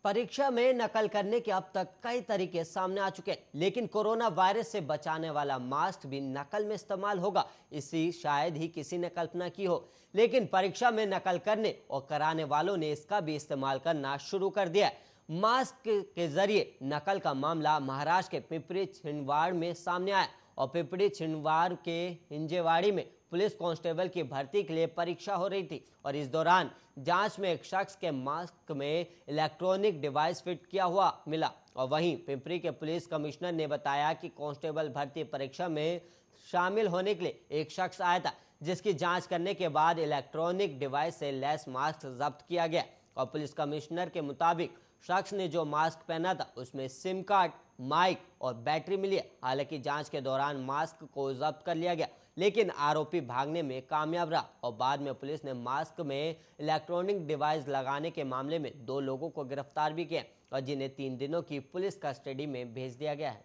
परीक्षा में नकल करने के अब तक कई तरीके सामने आ चुके हैं, लेकिन कोरोना वायरस से बचाने वाला मास्क भी नकल में इस्तेमाल होगा, इसी शायद ही किसी ने कल्पना की हो। लेकिन परीक्षा में नकल करने और कराने वालों ने इसका भी इस्तेमाल करना शुरू कर दिया है। मास्क के जरिए नकल का मामला महाराष्ट्र के पिंपरी छिंदवाड़ में सामने आया और पिंपरी छिंदवाड़ के हिंजेवाड़ी में पुलिस कांस्टेबल की भर्ती के लिए परीक्षा हो रही थी और इस दौरान जांच में एक शख्स के मास्क में इलेक्ट्रॉनिक डिवाइस फिट किया हुआ मिला। और वहीं पिंपरी के पुलिस कमिश्नर ने बताया कि कांस्टेबल भर्ती परीक्षा में शामिल होने के लिए एक शख्स आया था, जिसकी जांच करने के बाद इलेक्ट्रॉनिक डिवाइस से लैस मास्क जब्त किया गया और पुलिस कमिश्नर के मुताबिक शख्स ने जो मास्क पहना था उसमें सिम कार्ड, माइक और बैटरी मिली है। हालांकि जांच के दौरान मास्क को जब्त कर लिया गया, लेकिन आरोपी भागने में कामयाब रहा और बाद में पुलिस ने मास्क में इलेक्ट्रॉनिक डिवाइस लगाने के मामले में 2 लोगों को गिरफ्तार भी किया और जिन्हें 3 दिनों की पुलिस कस्टडी में भेज दिया गया है।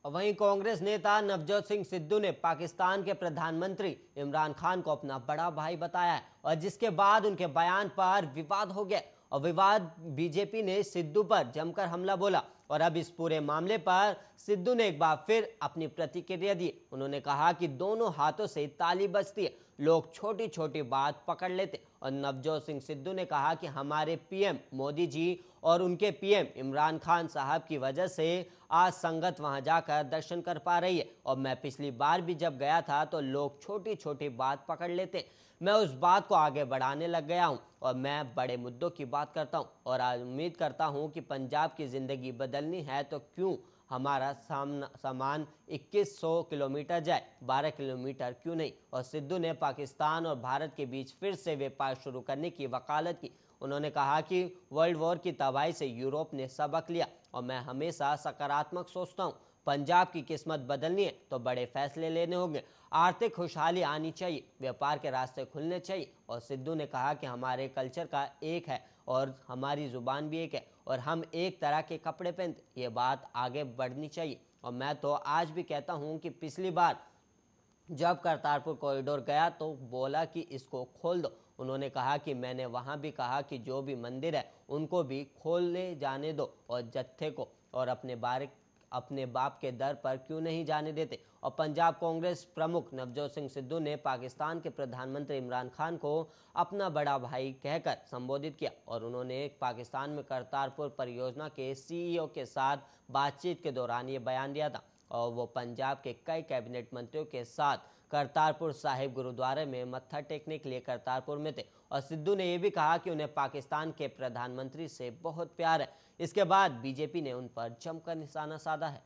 वहीं कांग्रेस नेता नवजोत सिंह सिद्धू ने पाकिस्तान के प्रधानमंत्री इमरान खान को अपना बड़ा भाई बताया है और जिसके बाद उनके बयान पर विवाद हो गया और विवाद बीजेपी ने सिद्धू पर जमकर हमला बोला और अब इस पूरे मामले पर सिद्धू ने एक बार फिर अपनी प्रतिक्रिया दी। उन्होंने कहा कि दोनों हाथों से ताली बजती है, लोग छोटी छोटी बात पकड़ लेते और नवजोत सिंह सिद्धू ने कहा कि हमारे पीएम मोदी जी और उनके पीएम इमरान खान साहब की वजह से आज संगत वहां जाकर दर्शन कर पा रही है और मैं पिछली बार भी जब गया था तो लोग छोटी छोटी बात पकड़ लेते, मैं उस बात को आगे बढ़ाने लग गया हूं और मैं बड़े मुद्दों की बात करता हूं और आज उम्मीद करता हूं कि पंजाब की जिंदगी बदलनी है तो क्यों हमारा सामान 2100 किलोमीटर जाए, 12 किलोमीटर क्यों नहीं। और सिद्धू ने पाकिस्तान और भारत के बीच फिर से व्यापार शुरू करने की वकालत की। उन्होंने कहा कि वर्ल्ड वॉर की तबाही से यूरोप ने सबक लिया और मैं हमेशा सकारात्मक सोचता हूं। पंजाब की किस्मत बदलनी है तो बड़े फैसले लेने होंगे, आर्थिक खुशहाली आनी चाहिए, व्यापार के रास्ते खुलने चाहिए। और सिद्धू ने कहा कि हमारे कल्चर का एक है और हमारी जुबान भी एक है और हम एक तरह के कपड़े पहनते, ये बात आगे बढ़नी चाहिए। और मैं तो आज भी कहता हूं कि पिछली बार जब करतारपुर कॉरिडोर गया तो बोला कि इसको खोल दो। उन्होंने कहा कि मैंने वहां भी कहा कि जो भी मंदिर है उनको भी खोलने जाने दो और जत्थे को और अपने बाप के दर पर क्यों नहीं जाने देते। और पंजाब कांग्रेस प्रमुख नवजोत सिंह सिद्धू ने पाकिस्तान के प्रधानमंत्री इमरान खान को अपना बड़ा भाई कहकर संबोधित किया और उन्होंने पाकिस्तान में करतारपुर परियोजना के सीईओ के साथ बातचीत के दौरान ये बयान दिया था और वो पंजाब के कई कैबिनेट मंत्रियों के साथ करतारपुर साहिब गुरुद्वारे में मत्था टेकने के लिए करतारपुर में थे। और सिद्धू ने यह भी कहा कि उन्हें पाकिस्तान के प्रधानमंत्री से बहुत प्यार है। इसके बाद बीजेपी ने उन पर जमकर निशाना साधा है।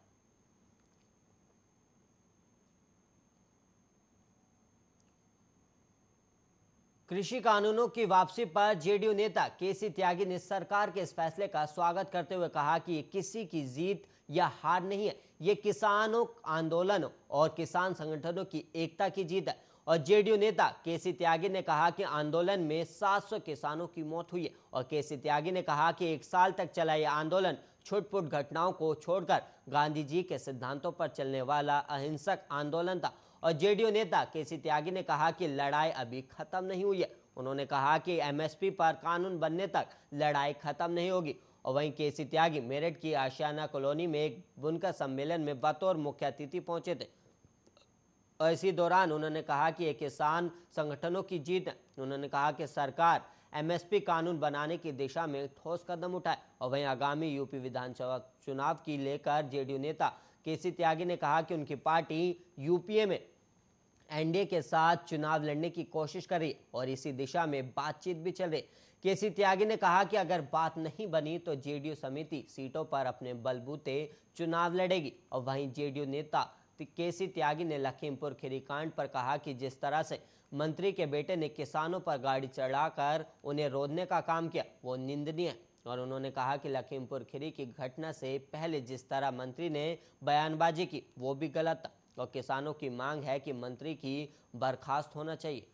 कृषि कानूनों की वापसी पर जेडीयू नेता केसी त्यागी ने सरकार के इस फैसले का स्वागत करते हुए कहा कि ये किसी की जीत या हार नहीं है, ये किसानों आंदोलनों और किसान संगठनों की एकता की जीत है। और जेडीयू नेता केसी त्यागी ने कहा कि आंदोलन में 700 किसानों की मौत हुई है और केसी त्यागी ने कहा कि 1 साल तक चला यह आंदोलन छुटपुट घटनाओं को छोड़कर गांधी जी के सिद्धांतों पर चलने वाला अहिंसक आंदोलन था। और जेडीयू नेता केसी त्यागी ने कहा कि लड़ाई अभी खत्म नहीं हुई है। उन्होंने कहा कि एमएसपी पर कानून बनने तक लड़ाई खत्म नहीं होगी। और वहीं केसी त्यागी मेरठ की आशियाना कॉलोनी में एक बुनकर सम्मेलन में बतौर मुख्य अतिथि पहुंचे थे और इसी दौरान उन्होंने कहा कि ये किसान संगठनों की जीत है। उन्होंने कहा कि सरकार एमएसपी कानून बनाने की दिशा में ठोस कदम उठाए। और वहीं आगामी यूपी विधानसभा चुनाव की लेकर जेडीयू नेता केसी त्यागी ने कहा कि उनकी पार्टी यूपीए में एनडीए के साथ चुनाव लड़ने की कोशिश कर रही और इसी दिशा में बातचीत भी चल रही। केसी त्यागी ने कहा कि अगर बात नहीं बनी तो जेडीयू समिति सीटों पर अपने बलबूते चुनाव लड़ेगी। और वहीं जेडीयू नेता केसी त्यागी ने लखीमपुर खीरी कांड पर कहा कि जिस तरह से मंत्री के बेटे ने किसानों पर गाड़ी चढ़ाकर उन्हें रोकने का काम किया वो निंदनीय है। और उन्होंने कहा कि लखीमपुर खीरी की घटना से पहले जिस तरह मंत्री ने बयानबाजी की वो भी गलत था और किसानों की मांग है कि मंत्री की बर्खास्त होना चाहिए।